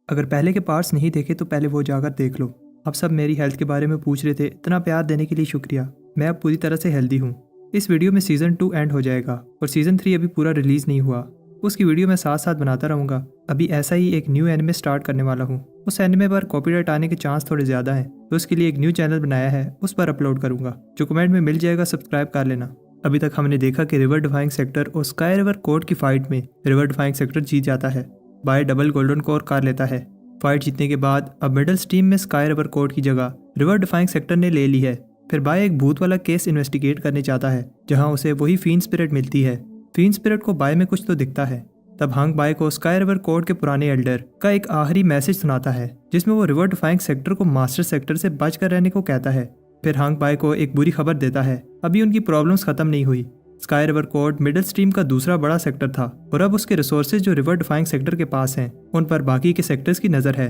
अगर पहले के पार्ट्स नहीं देखे तो पहले वो जाकर देख लो। आप सब मेरी हेल्थ के बारे में पूछ रहे थे, इतना प्यार देने के लिए शुक्रिया। मैं अब पूरी तरह से हेल्दी हूँ। इस वीडियो में सीज़न 2 एंड हो जाएगा और सीज़न 3 अभी पूरा रिलीज़ नहीं हुआ। उसकी वीडियो मैं साथ साथ बनाता रहूँगा। अभी ऐसा ही एक न्यू एनिमे स्टार्ट करने वाला हूँ। उस एनिमे पर कॉपीराइट आने के चांस थोड़े ज़्यादा हैं, तो उसके लिए एक न्यू चैनल बनाया है, उस पर अपलोड करूँगा। जो कमेंट में मिल जाएगा सब्सक्राइब कर लेना। अभी तक हमने देखा कि रिवर डिफाइंग सेक्टर और स्काई रिवर कोर्ट की फाइट में रिवर डिफाइंग सेक्टर जीत जाता है। बाय डबल गोल्डन कोर कर लेता है। फाइट जीतने के बाद अब मिडल स्ट्रीम में स्काई रिवर कोर्ट की जगह रिवर डिफाइंग सेक्टर ने ले ली है। फिर बाय एक भूत वाला केस इन्वेस्टिगेट करने चाहता है, जहां उसे वही फीन स्पिरिट मिलती है। फीन स्पिरिट को बाय में कुछ तो दिखता है। तब हंग बाय को स्काई रिवर कोर्ट के पुराने एल्डर का एक आखिरी मैसेज सुनाता है, जिसमें वो रिवर डिफाइंग सेक्टर को मास्टर सेक्टर से बचकर रहने को कहता है। फिर हंग बाय को एक बुरी खबर देता है, अभी उनकी प्रॉब्लम्स खत्म नहीं हुई। Sky river court middle stream का दूसरा बड़ा सेक्टर था और अब उसके रिसोर्सेज जो रिवर डिफाइंग सेक्टर के पास हैं, उन पर बाकी के सेक्टर्स की नज़र है।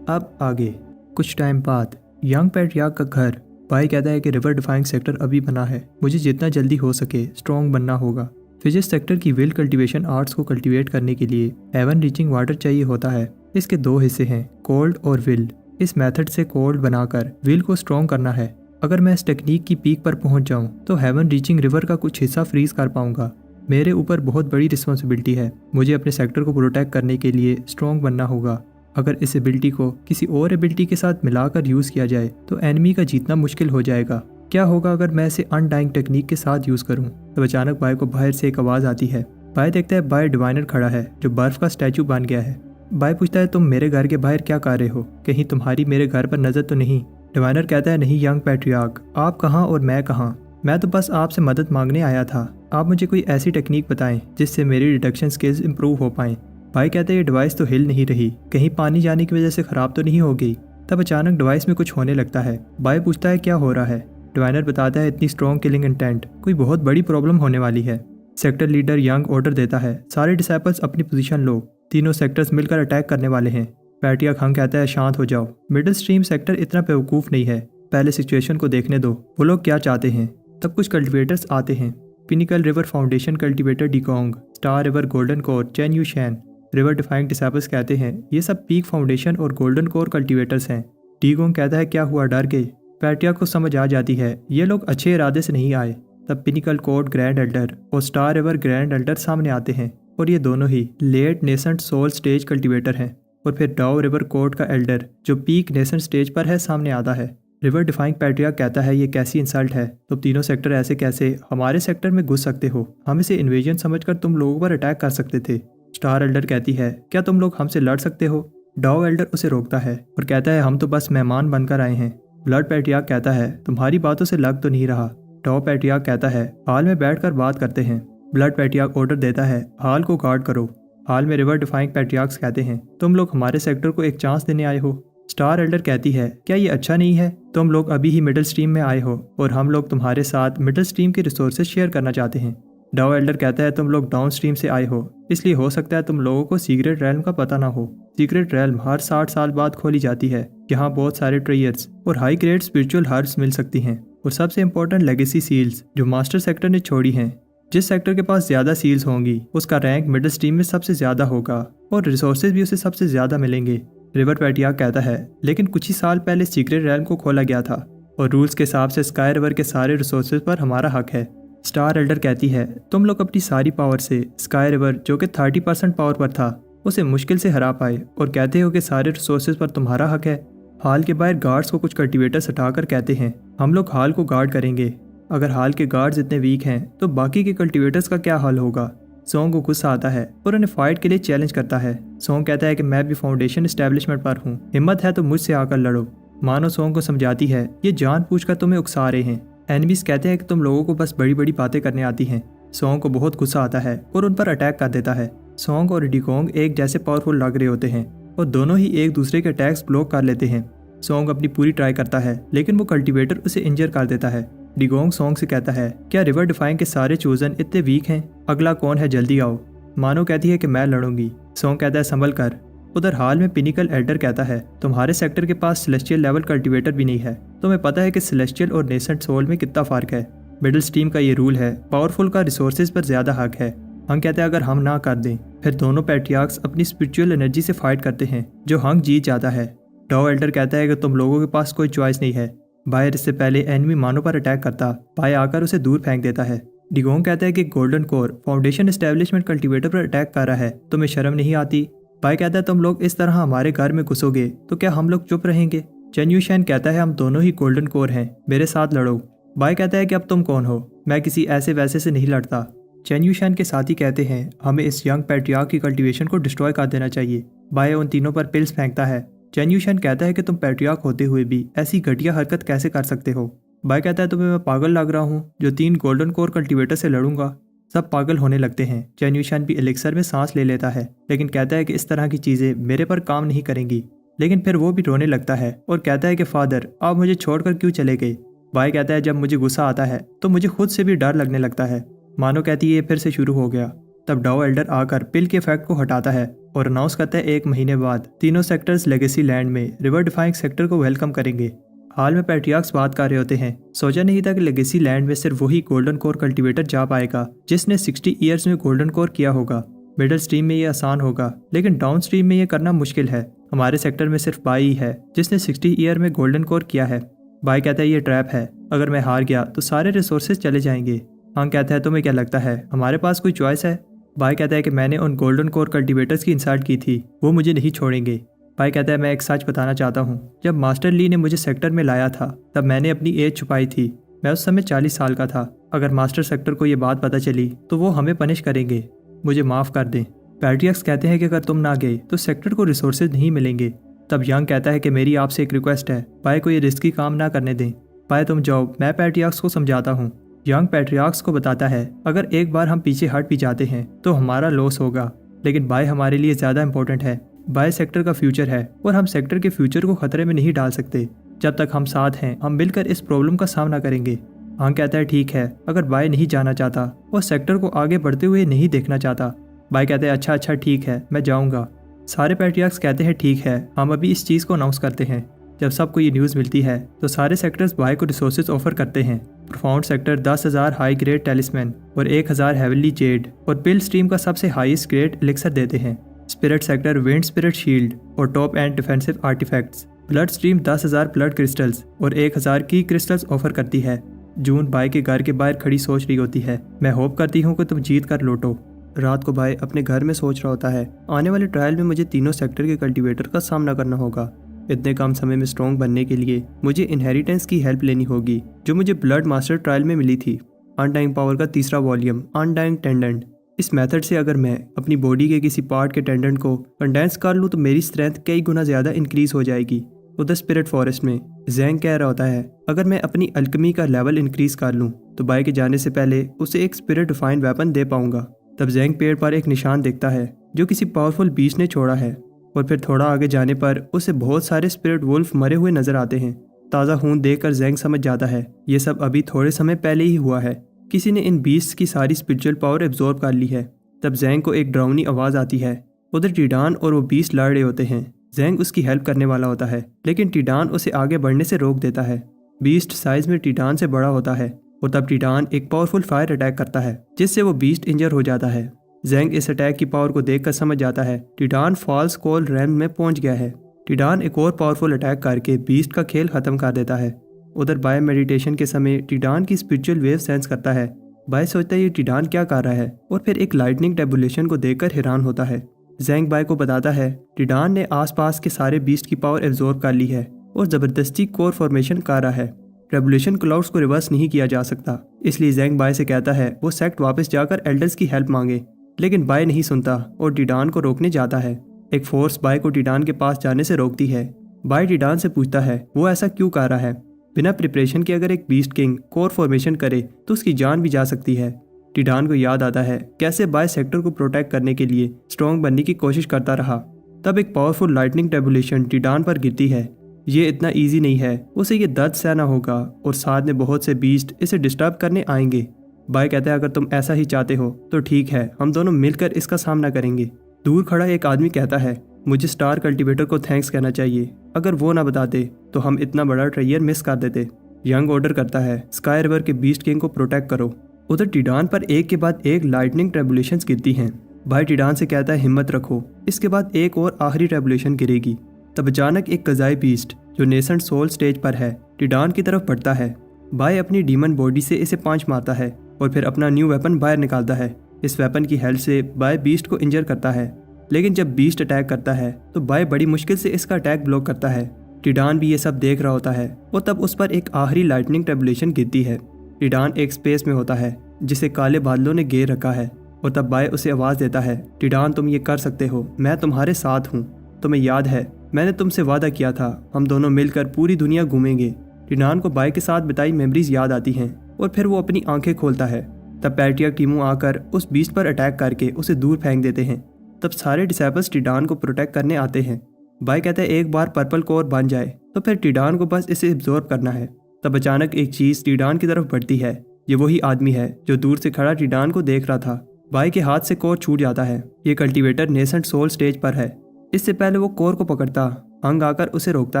अब आगे कुछ टाइम बाद यंग पैट्रियार्क का घर। बाय कहता है कि रिवर डिफाइंग सेक्टर अभी बना है, मुझे जितना जल्दी हो सके स्ट्रॉन्ग बनना होगा। फिजिक्स सेक्टर की विल कल्टीवेशन आर्ट्स को कल्टीवेट करने के लिए हेवन रीचिंग वाटर चाहिए होता है। इसके दो हिस्से हैं, कोल्ड और विल। इस मेथड से कोल्ड बनाकर विल को स्ट्रॉन्ग करना है। अगर मैं इस टेक्निक की पीक पर पहुंच जाऊं तो हेवन रीचिंग रिवर का कुछ हिस्सा फ्रीज कर पाऊंगा। मेरे ऊपर बहुत बड़ी रिस्पॉन्सिबिलिटी है, मुझे अपने सेक्टर को प्रोटेक्ट करने के लिए स्ट्रॉन्ग बनना होगा। अगर इस एबिलिटी को किसी और एबिलिटी के साथ मिलाकर यूज़ किया जाए तो एनिमी का जीतना मुश्किल हो जाएगा। क्या होगा अगर मैं इसे अनडाइंग टेक्निक के साथ यूज़ करूं? तब अचानक बाय को बाहर से एक आवाज़ आती है। बाय देखता है बाय डिवाइनर खड़ा है, जो बर्फ का स्टैचू बन गया है। बाय पूछता है, तुम मेरे घर के बाहर क्या कर रहे हो? कहीं तुम्हारी मेरे घर पर नज़र तो नहीं? डिवाइनर कहता है, नहीं यंग पैट्रियार्क, आप कहाँ और मैं कहाँ? मैं तो बस आपसे मदद मांगने आया था। आप मुझे कोई ऐसी टेक्निक बताएं जिससे मेरी डिटेक्शन स्किल्स इंप्रूव हो पाएं। भाई कहते हैं, ये डिवाइस तो हिल नहीं रही, कहीं पानी जाने की वजह से ख़राब तो नहीं हो गई? तब अचानक डिवाइस में कुछ होने लगता है। बाय पूछता है, क्या हो रहा है? डिवाइनर बताता है, इतनी स्ट्रॉन्ग किलिंग इंटेंट, कोई बहुत बड़ी प्रॉब्लम होने वाली है। सेक्टर लीडर यंग ऑर्डर देता है, सारे डिसाइपल्स अपनी पोजीशन लो, तीनों सेक्टर्स मिलकर अटैक करने वाले हैं। पैट्रियार्क हंग कहता है, शांत हो जाओ, मिडिल स्ट्रीम सेक्टर इतना बेवकूफ़ नहीं है, पहले सिचुएशन को देखने दो, वो लोग क्या चाहते हैं। तब कुछ कल्टिवेटर्स आते हैं। पिनिकल रिवर फाउंडेशन कल्टिवेटर डिकोंग, star river golden core Chen Yu Shan. River defying disciples कहते हैं, ये सब पीक फाउंडेशन और गोल्डन कोर कल्टिवेटर्स हैं। डीगोंग कहता है, क्या हुआ, डर गए? पैट्रियार्क को समझ आ जाती है ये लोग अच्छे इरादे से नहीं आए। तब पिनिकल कोर्ट ग्रैंड एल्डर और स्टार रिवर ग्रैंड एल्डर सामने आते हैं और ये दोनों ही late nascent soul stage cultivator हैं। और फिर डाओ रिवर कोर्ट का एल्डर, जो पीक नेसेंट स्टेज पर है, सामने आता है। रिवर डिफाइंग पैट्रियार्क कहता है, ये कैसी इंसल्ट है? तुम तीनों सेक्टर ऐसे कैसे हमारे सेक्टर में घुस सकते हो? हम इसे इन्वेजन समझकर तुम लोगों पर अटैक कर सकते थे। स्टार एल्डर कहती है, क्या तुम लोग हमसे लड़ सकते हो? डाओ एल्डर उसे रोकता है और कहता है, हम तो बस मेहमान बनकर आए हैं। ब्लड पैट्रियार्क कहता है, तुम्हारी बातों से लग तो नहीं रहा। डाओ पैट्रियार्क कहता है, हाल में बैठकर बात करते हैं। ब्लड पैट्रियार्क ऑर्डर देता है, हाल को गार्ड करो। हाल में रिवर डिफाइंग पैट्रियार्क्स कहते हैं, तुम लोग हमारे सेक्टर को एक चांस देने आए हो। स्टार एल्डर कहती है, क्या ये अच्छा नहीं है? तुम लोग अभी ही मिडिल स्ट्रीम में आए हो और हम लोग तुम्हारे साथ मिडिल स्ट्रीम के रिसोर्सेज शेयर करना चाहते हैं। डाओ एल्डर कहता है, तुम लोग डाउन स्ट्रीम से आए हो, इसलिए हो सकता है तुम लोगों को सीक्रेट रेल्म का पता ना हो। सीक्रेट रेल्म हर 60 साल बाद खोली जाती है, यहाँ बहुत सारे ट्रेयर्स और हाई ग्रेड स्पिरिचुअल हर्ब्स मिल सकती हैं, और सबसे इंपॉर्टेंट लेगेसी सील्स जो मास्टर सेक्टर ने छोड़ी हैं। जिस सेक्टर के पास ज़्यादा सील्स होंगी उसका रैंक मिडिल स्ट्रीम में सबसे ज़्यादा होगा और रिसोर्सेज भी उसे सबसे ज़्यादा मिलेंगे। रिवर पैट्रियार्क कहता है, लेकिन कुछ ही साल पहले सीक्रेट रेल्म को खोला गया था और रूल्स के हिसाब से स्काई रिवर के सारे रिसोर्सेज पर हमारा हक है। स्टार एल्डर कहती है, तुम लोग अपनी सारी पावर से स्काई रिवर, जो कि 30% पावर पर था, उसे मुश्किल से हरा पाए और कहते हो कि सारे रिसोर्सेज पर तुम्हारा हक है। हाल के बाहर गार्ड्स को कुछ कल्टिवेटर्स हटाकर कहते हैं, हम लोग हाल को गार्ड करेंगे। अगर हाल के गार्ड्स इतने वीक हैं तो बाकी के कल्टिवेटर्स का क्या हाल होगा? सोंग को गुस्सा आता है और उन्हें फाइट के लिए चैलेंज करता है। सोंग कहता है कि मैं भी फाउंडेशन एस्टेब्लिशमेंट पर हूँ, हिम्मत है तो मुझसे आकर लड़ो। मानो सोंग को समझाती है, ये जानबूझकर तुम्हें उकसा रहे हैं। एनिमीज कहते हैं कि तुम लोगों को बस बड़ी बड़ी बातें करने आती हैं। सोंग को बहुत गुस्सा आता है और उन पर अटैक कर देता है। सोंग और डिकोंग एक जैसे पावरफुल लग रहे होते हैं और दोनों ही एक दूसरे के अटैक्स ब्लॉक कर लेते हैं। सोंग अपनी पूरी ट्राई करता है, लेकिन वो कल्टिवेटर उसे इंजर कर देता है। डिगोंग सोंग से कहता है, क्या रिवर डिफाइंग के सारे चोजन इतने वीक हैं? अगला कौन है, जल्दी आओ। मानो कहती है कि मैं लड़ूंगी। सोंग कहता है, संभल कर। उधर हाल में पिनिकल एल्डर कहता है, तुम्हारे सेक्टर के पास सेलेस्टियल लेवल कल्टिवेटर भी नहीं है। तुम्हें पता है कि सेलेस्टियल और नेसेंट सोल में कितना फ़र्क है। मिडिल स्ट्रीम का ये रूल है, पावरफुल का रिसोर्सेज पर ज़्यादा हक है। हम कहते हैं, अगर हम ना कर दें फिर दोनों पैट्रियार्क्स अपनी स्पिरिचुअल एनर्जी से फाइट करते हैं जो हंग जीत जाता है। डाओ एल्डर कहता है कि तुम लोगों के पास कोई चॉइस नहीं है। बायर इससे पहले एनिमी मानो पर अटैक करता बाय आकर उसे दूर फेंक देता है। डिगोंग कहता है कि golden core foundation establishment cultivator पर अटैक कर रहा है, तुम्हें शर्म नहीं आती। बाय कहता है तुम लोग इस तरह हमारे घर में घुसोगे तो क्या हम लोग चुप रहेंगे। चेन यूशैन कहता है हम दोनों ही गोल्डन कोर हैं, मेरे साथ लड़ो। बाय कहता है कि अब तुम कौन हो, मैं किसी ऐसे वैसे से नहीं लड़ता। चेन यूशैन के साथी कहते हैं हमें इस यंग पैट्रियार्क की कल्टीवेशन को डिस्ट्रॉय कर देना चाहिए। बाय उन तीनों पर पिल्स फेंकता है। चेन यूशैन कहता है कि तुम पैट्रियार्क होते हुए भी ऐसी घटिया हरकत कैसे कर सकते हो। बाय कहता है तुम्हें मैं पागल लग रहा हूँ जो 3 गोल्डन कोर कल्टीवेटर से लड़ूंगा। सब पागल होने लगते हैं। चेन यूशैन भी एलिक्सर में सांस ले लेता है लेकिन कहता है कि इस तरह की चीज़ें मेरे पर काम नहीं करेंगी। लेकिन फिर वो भी रोने लगता है और कहता है कि फादर आप मुझे छोड़कर क्यों चले गए। बाय कहता है जब मुझे गुस्सा आता है तो मुझे खुद से भी डर लगने लगता है। मानो कहती है ये फिर से शुरू हो गया। तब डाओ एल्डर आकर पिल के इफेक्ट को हटाता है और अनाउंस करता है 1 महीने बाद तीनों सेक्टर्स लेगेसी लैंड में रिवर डिफाइंग सेक्टर को वेलकम करेंगे। हाल में पैट्रियार्क्स बात कर रहे होते हैं। सोचा नहीं था कि लेगेसी लैंड में सिर्फ वही गोल्डन कोर कल्टीवेटर जा पाएगा जिसने 60 ईयर्स में गोल्डन कोर किया होगा। मिडल स्ट्रीम में ये आसान होगा लेकिन डाउन स्ट्रीम में ये करना मुश्किल है। हमारे सेक्टर में सिर्फ बाई ही है जिसने 60 ईयर में गोल्डन कोर किया है। बाय कहता है ये ट्रैप है, अगर मैं हार गया तो सारे रिसोर्सेज चले जाएंगे। हंग कहता है तुम्हें क्या लगता है हमारे पास कोई चॉइस है। बाय कहता है कि मैंने उन गोल्डन कोर कल्टीवेटर्स की इंसल्ट की थी, वो मुझे नहीं छोड़ेंगे। बाय कहता है मैं एक सच बताना चाहता हूँ, जब मास्टर ली ने मुझे सेक्टर में लाया था तब मैंने अपनी एज छुपाई थी। मैं उस समय 40 साल का था। अगर मास्टर सेक्टर को ये बात पता चली तो वो हमें पनिश करेंगे, मुझे माफ़ कर दें। पैट्रियार्क्स कहते हैं कि अगर तुम ना गए तो सेक्टर को रिसोर्सेज नहीं मिलेंगे। तब यंग कहता है कि मेरी आपसे एक रिक्वेस्ट है, बाय को ये रिस्की काम ना करने दें। बाय तुम जाओ, मैं पैट्रियार्क्स को समझाता हूँ। यंग पैट्रियार्क्स को बताता है अगर एक बार हम पीछे हट भी जाते हैं तो हमारा लॉस होगा, लेकिन बाय हमारे लिए ज़्यादा इंपॉर्टेंट है। बाय सेक्टर का फ्यूचर है और हम सेक्टर के फ्यूचर को खतरे में नहीं डाल सकते। जब तक हम साथ हैं हम मिलकर इस प्रॉब्लम का सामना करेंगे। हंग कहता है ठीक है, अगर बाय नहीं जाना चाहता और सेक्टर को आगे बढ़ते हुए नहीं देखना चाहता। बाय कहते हैं अच्छा ठीक है, मैं जाऊँगा। सारे पैट्रियार्क्स कहते हैं ठीक है, हम अभी इस चीज़ को अनाउंस करते हैं। जब सबको ये न्यूज़ मिलती है तो सारे सेक्टर्स बाय को रिसोर्सेज ऑफर करते हैं। प्रोफाउंड सेक्टर 10,000 हाई ग्रेड टेलिस्मैन और 1,000 हेवनली जेड और पिल स्ट्रीम का सबसे हाईएस्ट ग्रेड एलिक्सर देते हैं। Spirit sector wind spirit shield और top end defensive artifacts. Blood stream 10,000 blood crystals और 1,000 की क्रिस्टल्स ऑफर करती है। जून बाय के घर के बाहर खड़ी सोच रही होती है, मैं होप करती हूँ कि तुम जीत कर लौटो। रात को बाय अपने घर में सोच रहा होता है, आने वाले ट्रायल में मुझे तीनों सेक्टर के कल्टीवेटर का सामना करना होगा। इतने कम समय में स्ट्रॉन्ग बनने के लिए मुझे इनहेरिटेंस की हेल्प लेनी होगी जो मुझे ब्लड मास्टर ट्रायल में मिली थी। अनडाइंग पावर का तीसरा वॉल्यूम, अनडाइंग टेंडेंट। इस मेथड से अगर मैं अपनी बॉडी के किसी पार्ट के टेंडेंट को कंडेंस कर लूँ तो मेरी स्ट्रेंथ कई गुना ज़्यादा इंक्रीज हो जाएगी। उधर स्पिरिट फॉरेस्ट में जैंग कह रहा होता है अगर मैं अपनी अल्केमी का लेवल इंक्रीज कर लूँ तो बाय के जाने से पहले उसे एक स्पिरिट डिफाइंड वेपन दे पाऊंगा। तब जैंग पेड़ पर एक निशान देखता है जो किसी पावरफुल बीस्ट ने छोड़ा है और फिर थोड़ा आगे जाने पर उसे बहुत सारे स्पिरिट वुल्फ मरे हुए नजर आते हैं। ताज़ा खून देखकर जैंग समझ जाता है ये सब अभी थोड़े समय पहले ही हुआ है, किसी ने इन बीस्ट की सारी स्पिरिचुअल पावर एब्जॉर्ब कर ली है। तब जैंग को एक डरावनी आवाज़ आती है। उधर टीडान और वो बीस्ट लड़ रहे होते हैं। जैंग उसकी हेल्प करने वाला होता है लेकिन टीडान उसे आगे बढ़ने से रोक देता है। बीस्ट साइज में टीडान से बड़ा होता है और तब टीडान एक पावरफुल फायर अटैक करता है जिससे वो बीस्ट इंजर हो जाता है। जैंग इस अटैक की पावर को देखकर समझ जाता है टीडान फॉल्स कोल रैम में पहुंच गया है। टीडान एक और पावरफुल अटैक करके बीस्ट का खेल खत्म कर देता है। उधर बाय मेडिटेशन के समय टीडान की स्पिरिचुअल वेव सेंस करता है। बाय सोचता है ये टीडान क्या कर रहा है और फिर एक लाइटनिंग टेबुलेशन को देखकर हैरान होता है। जैंग बाय को बताता है टीडान ने आसपास के सारे बीस्ट की पावर एब्जॉर्ब कर ली है और जबरदस्ती कोर फॉर्मेशन कर रहा है। रेवोल्यूशन क्लाउड्स को रिवर्स नहीं किया जा सकता, इसलिए जैंग बाय से कहता है वो सेक्ट वापस जाकर एल्डर्स की हेल्प मांगे, लेकिन बाय नहीं सुनता और टीडान को रोकने जाता है। एक फोर्स बाय को टीडान के पास जाने से रोकती है। बाय टीडान से पूछता है वो ऐसा क्यों कर रहा है। बिना प्रिपरेशन के अगर एक बीस्ट किंग कोर फॉर्मेशन करे तो उसकी जान भी जा सकती है। टीडान को याद आता है कैसे बाय सेक्टर को प्रोटेक्ट करने के लिए स्ट्रॉन्ग बनने की कोशिश करता रहा। तब एक पावरफुल लाइटनिंग टेबुलेशन टीडान पर गिरती है। ये इतना ईजी नहीं है, उसे ये दर्द सहना होगा और साथ में बहुत से बीस्ट इसे डिस्टर्ब करने आएंगे। बाय कहता है अगर तुम ऐसा ही चाहते हो तो ठीक है, हम दोनों मिलकर इसका सामना करेंगे। दूर खड़ा एक आदमी कहता है मुझे स्टार कल्टीवेटर को थैंक्स कहना चाहिए, अगर वो ना बताते तो हम इतना बड़ा ट्रेजर मिस कर देते। यंग ऑर्डर करता है स्काई रिवर के बीस्ट किंग को प्रोटेक्ट करो। उधर टीडान पर एक के बाद एक लाइटनिंग ट्रेबुलेशंस गिरती हैं। बाय टिडान से कहता है हिम्मत रखो। इसके बाद एक और आखिरी रेवोल्यूशन गिरेगी। तब अचानक एक कज़ाई बीस्ट जो नेसेंट सोल स्टेज पर है टिडान की तरफ बढ़ता है। बाय अपनी डीमन बॉडी से इसे पांच मारता है और फिर अपना न्यू वेपन बाहर निकालता है। इस वेपन की हेल्प से बाय बीस्ट को इंजर करता है, लेकिन जब बीस्ट अटैक करता है तो बाय बड़ी मुश्किल से इसका अटैक ब्लॉक करता है। टिडान भी ये सब देख रहा होता है और तब उस पर एक आखिरी लाइटनिंग रेवोल्यूशन गिरती है। टिडान एक स्पेस में होता है जिसे काले बादलों ने घेर रखा है और तब बाय उसे आवाज़ देता है, टिडान तुम ये कर सकते हो, मैं तुम्हारे साथ हूँ। तुम्हें याद है मैंने तुमसे वादा किया था हम दोनों मिलकर पूरी दुनिया घूमेंगे। टिडान को बाय के साथ बिताई मेमोरीज याद आती हैं और फिर वो अपनी आंखें खोलता है। तब पैट्रियार्क टीमू आकर उस बीस्ट पर अटैक करके उसे दूर फेंक देते हैं। तब सारे डिसेबल्स टिडान को प्रोटेक्ट करने आते हैं। बाय कहता है एक बार पर्पल कोर बन जाए तो फिर टिडान को बस इसे एब्जॉर्ब करना है। तब अचानक एक चीज़ टिडान की तरफ बढ़ती है। ये वही आदमी है जो दूर से खड़ा टिडान को देख रहा था। बाय के हाथ से कोर छूट जाता है। ये कल्टीवेटर नेसेंट सोल स्टेज पर है। इससे पहले वो कोर को पकड़ता हंग आकर उसे रोकता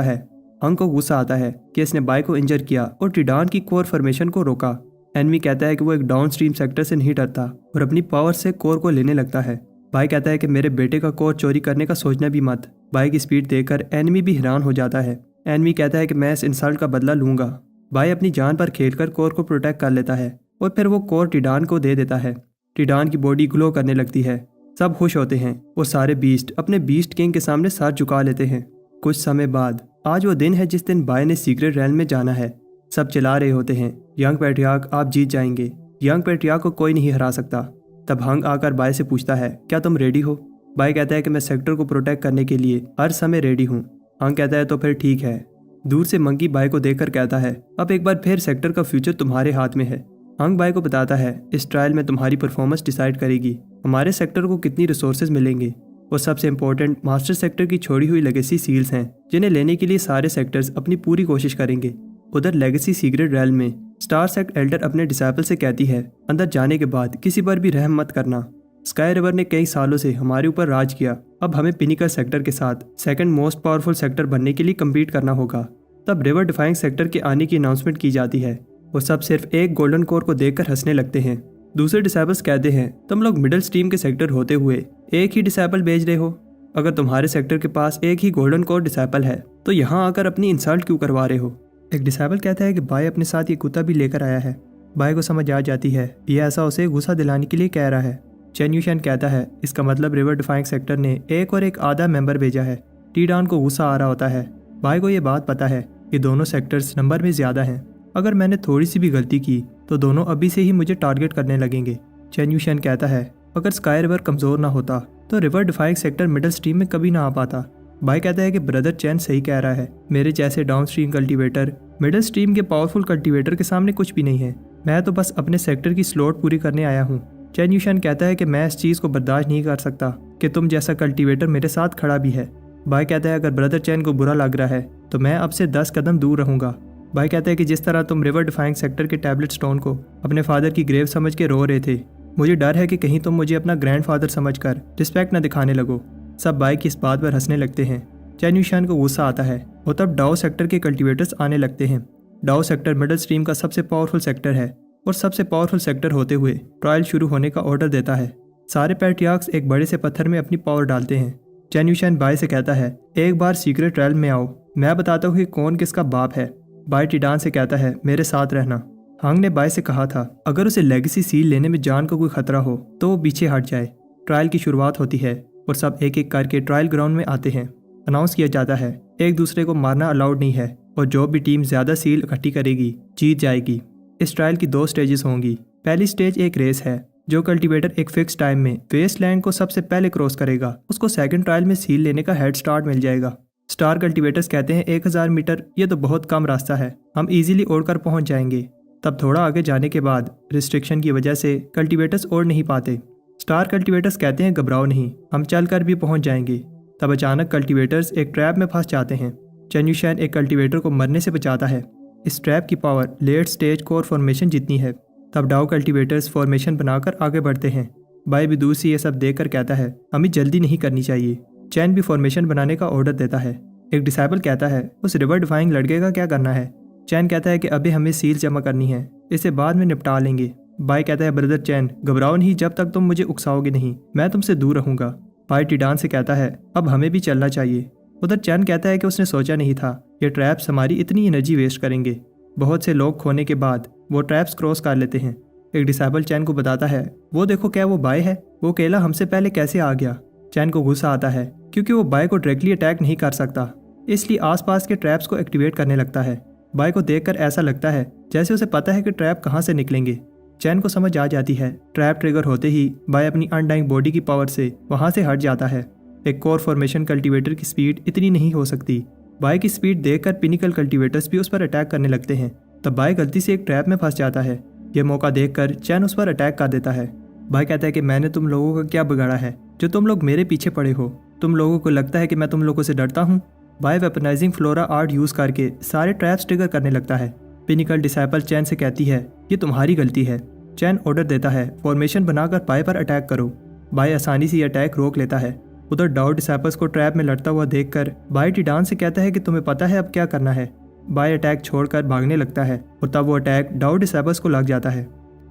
है। हंग को गुस्सा आता है कि इसने बाय को इंजर किया और टिडान की कोर फॉर्मेशन को रोका। एनवी कहता है कि वो एक डाउन स्ट्रीम सेक्टर से नहीं डरता और अपनी पावर से कोर को लेने लगता है। बाय कहता है कि मेरे बेटे का कोर चोरी करने का सोचना भी मत। बाय की स्पीड देखकर एनवी भी हैरान हो जाता है। एनवी कहता है कि मैं इस इंसल्ट का बदला लूंगा। बाय अपनी जान पर खेलकर कोर को प्रोटेक्ट कर लेता है और फिर वो कोर टिडान को दे देता है। टिडान की बॉडी ग्लो करने लगती है। सब खुश होते हैं और सारे बीस्ट अपने बीस्ट किंग के सामने सर झुका लेते हैं। कुछ समय बाद आज वो दिन है जिस दिन बाय ने सीक्रेट रैल में जाना है। सब चिल्ला रहे होते हैं, यंग पैट्रियार्क आप जीत जाएंगे, यंग पैट्रियार्क को कोई नहीं हरा सकता। तब हंग आकर बाय से पूछता है क्या तुम रेडी हो। बाय कहता है कि मैं सेक्टर को प्रोटेक्ट करने के लिए हर समय रेडी हूँ। हंग कहता है तो फिर ठीक है। दूर से मंकी बाय को देखकर कहता है अब एक बार फिर सेक्टर का फ्यूचर तुम्हारे हाथ में है। हंग बाय को बताता है इस ट्रायल में तुम्हारी परफॉर्मेंस डिसाइड करेगी हमारे सेक्टर को कितनी रिसोर्सेज मिलेंगे और सबसे इंपॉर्टेंट मास्टर सेक्टर की छोड़ी हुई लेगेसी सील्स हैं जिन्हें लेने के लिए सारे सेक्टर्स अपनी पूरी कोशिश करेंगे। उधर लेगेसी सीक्रेट रैल में स्टार सेक्ट एल्डर अपने डिसाइपल से कहती है अंदर जाने के बाद किसी पर भी रहम मत करना। स्काई रिवर ने कई सालों से हमारे ऊपर राज किया, अब हमें पिनिकल सेक्टर के साथ सेकंड मोस्ट पावरफुल सेक्टर बनने के लिए कम्पीट करना होगा। तब रिवर डिफाइंग सेक्टर के आने की अनाउंसमेंट की जाती है और सब सिर्फ एक गोल्डन कोर को देखकर हंसने लगते हैं। दूसरे डिसाइपल्स कहते हैं तुम लोग मिडिल स्ट्रीम के सेक्टर होते हुए एक ही डिसाइपल भेज रहे हो। अगर तुम्हारे सेक्टर के पास एक ही गोल्डन कोर डिसाइपल है तो यहाँ आकर अपनी इंसल्ट क्यों करवा रहे हो। एक डिसाइपल कहता है कि बाय अपने साथ ये कुत्ता भी लेकर आया है। बाय को समझ आ जाती है ये ऐसा उसे गुस्सा दिलाने के लिए कह रहा है। चेन यूशन कहता है इसका मतलब रिवर डिफाइंग सेक्टर ने एक और एक आधा मेंबर भेजा है। टीडान को गुस्सा आ रहा होता है। बाय को ये बात पता है कि दोनों सेक्टर्स नंबर में ज़्यादा हैं। अगर मैंने थोड़ी सी भी गलती की तो दोनों अभी से ही मुझे टारगेट करने लगेंगे। चेन यूशन कहता है अगर स्काई रिवर कमज़ोर ना होता तो river defying sector middle stream में कभी ना आ पाता। बाय कहता है कि ब्रदर चैन सही कह रहा है, मेरे जैसे down stream cultivator middle stream के पावरफुल कल्टीवेटर के सामने कुछ भी नहीं है। मैं तो बस अपने सेक्टर की स्लॉट पूरी करने आया हूँ। चेन यूशन कहता है कि मैं इस चीज़ को बर्दाश्त नहीं कर सकता कि तुम जैसा कल्टीवेटर मेरे साथ खड़ा भी है। बाय कहता है अगर ब्रदर चैन को बुरा लग रहा है तो मैं अब से 10 कदम दूर रहूँगा। बाय कहता है कि जिस तरह तुम रिवर डिफाइंग सेक्टर के टैबलेट स्टोन को अपने फादर की ग्रेव समझ के रो रहे थे, मुझे डर है कि कहीं तुम मुझे अपना ग्रैंडफादर समझकर रिस्पेक्ट न दिखाने लगो। सब बाय की इस बात पर हंसने लगते हैं। चेन यूशन को गुस्सा आता है और तब डाओ सेक्टर के कल्टीवेटर्स आने लगते हैं। डाओ सेक्टर मिडिल स्ट्रीम का सबसे पावरफुल सेक्टर है और सबसे पावरफुल सेक्टर होते हुए ट्रायल शुरू होने का ऑर्डर देता है। सारे पैट्रियार्क्स एक बड़े से पत्थर में अपनी पावर डालते हैं। चेन यूशन बाय से कहता है एक बार सीक्रेट ट्रायल में आओ, मैं बताता हूँ कि कौन किसका बाप है। बाय टिडान से कहता है मेरे साथ रहना। हंग ने बाय से कहा था अगर उसे लेगेसी सील लेने में जान का कोई खतरा हो तो वो पीछे हट जाए। ट्रायल की शुरुआत होती है और सब एक एक करके ट्रायल ग्राउंड में आते हैं। अनाउंस किया जाता है एक दूसरे को मारना अलाउड नहीं है और जो भी टीम ज़्यादा सील इकट्ठी करेगी जीत जाएगी। इस ट्रायल की 2 स्टेजेस होंगी। पहली स्टेज एक रेस है। जो कल्टीवेटर एक फिक्स टाइम में वेस्टलैंड को सबसे पहले क्रॉस करेगा उसको सेकंड ट्रायल में सील लेने का हेड स्टार्ट मिल जाएगा। स्टार कल्टीवेटर्स कहते हैं 1000 मीटर ये तो बहुत कम रास्ता है, हम इजीली उड़कर पहुंच जाएंगे। तब थोड़ा आगे जाने के बाद रिस्ट्रिक्शन की वजह से कल्टीवेटर्स उड़ नहीं पाते। स्टार कल्टीवेटर्स कहते हैं घबराओ नहीं, हम चलकर भी पहुंच जाएंगे। तब अचानक कल्टीवेटर्स एक ट्रैप में फंस जाते हैं। चेन यूशन एक कल्टीवेटर को मरने से बचाता है। इस ट्रैप की power late stage core formation जितनी है। तब डाओ कल्टीवेटर्स फॉर्मेशन बनाकर आगे बढ़ते हैं। बाय भी दूर से ये सब देखकर कहता है हमें जल्दी नहीं करनी चाहिए। चैन भी फॉर्मेशन बनाने का ऑर्डर देता है। एक डिसाइपल कहता है उस रिवर डिफाइंग लड़के का क्या करना है। चैन कहता है कि अभी हमें सील जमा करनी है, इसे बाद में निपटा लेंगे। बाय कहता है ब्रदर चैन घबराओ नहीं, जब तक तुम मुझे उकसाओगे नहीं मैं तुमसे दूर रहूंगा। बाय टिडान से कहता है अब हमें भी चलना चाहिए। उधर चैन कहता है कि उसने सोचा नहीं था ये ट्रैप्स हमारी इतनी एनर्जी वेस्ट करेंगे। बहुत से लोग खोने के बाद वो ट्रैप्स क्रॉस कर लेते हैं। एक डिसेबल चैन को बताता है वो देखो क्या वो बाय है, वो अकेला हमसे पहले कैसे आ गया। चैन को गुस्सा आता है क्योंकि वो बाय को डायरेक्टली अटैक नहीं कर सकता, इसलिए आसपास के ट्रैप्स को एक्टिवेट करने लगता है। बाय को देखकर ऐसा लगता है जैसे उसे पता है कि ट्रैप कहाँ से निकलेंगे। चैन को समझ आ जाती है ट्रैप ट्रिगर होते ही बाय अपनी अनडाइंग बॉडी की पावर से वहाँ से हट जाता है। एक कोर फॉर्मेशन कल्टीवेटर की स्पीड इतनी नहीं हो सकती। बाय की स्पीड देखकर पिनिकल कल्टीवेटर्स भी उस पर अटैक करने लगते हैं। तब बाय गलती से एक ट्रैप में फंस जाता है। ये मौका देखकर चैन उस पर अटैक कर देता है। बाय कहता है कि मैंने तुम लोगों का क्या बिगाड़ा है जो तुम लोग मेरे पीछे पड़े हो, तुम लोगों को लगता है कि मैं तुम लोगों से डरता हूँ। By weaponising flora art use करके सारे ट्रैप्स ट्रिगर करने लगता है। पिनिकल डिसाइपल चैन से कहती है ये तुम्हारी गलती है। चैन ऑर्डर देता है फॉर्मेशन बनाकर बाय पर अटैक करो। बाय आसानी से ये अटैक रोक लेता है। उधर डाउ डिसाइपल्स को ट्रैप में लड़ता हुआ देखकर बाय टिडान से कहता है कि तुम्हें पता है अब क्या करना है। बाय अटैक छोड़कर भागने लगता है और तब वो अटैक डाउ डिसाइपल्स को लग जाता है।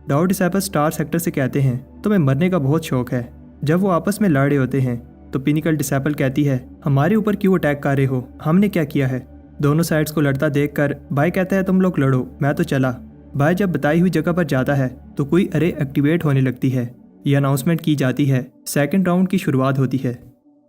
डाउ डिसाइपल्स स्टार सेक्टर से कहते हैं तुम्हें मरने का बहुत शौक है। जब वो आपस में लड़ रहे होते हैं तो पिनिकल डिसाइपल कहती है हमारे ऊपर क्यों अटैक कर रहे हो, हमने क्या किया है। दोनों साइड्स को लड़ता देखकर बाय कहता है तुम लोग लड़ो, मैं तो चला। बाय जब बताई हुई जगह पर जाता है तो कोई अरे एक्टिवेट होने लगती है। ये अनाउंसमेंट की जाती है सेकंड राउंड की शुरुआत होती है।